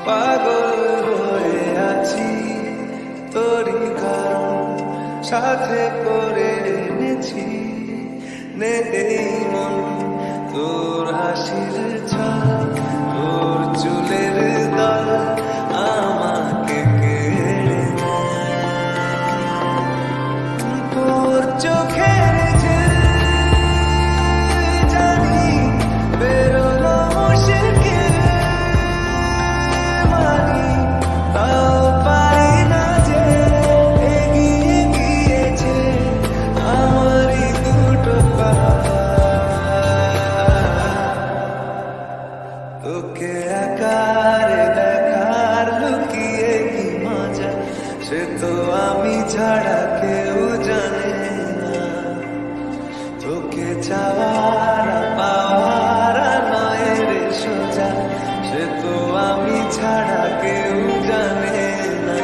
পাগল হয়ে আছি তোরই কারণ সাথে করে এনেছি নে এই মন তোর হাসির ছাল তোর চুলের দল আমাকে কেড়ে তোর চোখের যে জানি বেরোনো মুশকিল মানি তাও পারি না যে এগিয়ে গিয়েছে আমারই দুটো পা তোকে একারে দেখার লুকিয়ে কি মজা সে তো আমি ছাড়া কেউ জানে না তোকে চাওয়ার পাওয়ার নয় রে সোজা সে তো আমি ছাড়া কেউ জানে না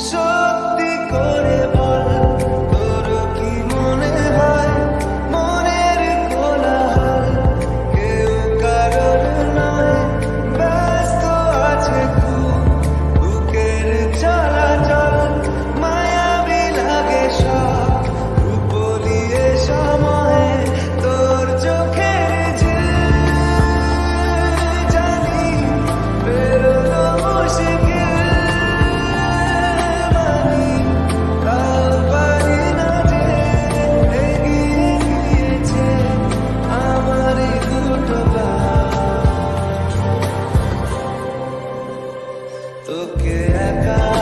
সত্যি করে বল তোর কি মনে হয় মনের কোলাহল কেউ কারোর নয় ব্যস্ত আছে খুব বুকের চলাচল মায়াবী লাগে সব রূপলিয়ে সময়ে তোর চোখের যে জানি বেরোনো মুশকিল তোকে একা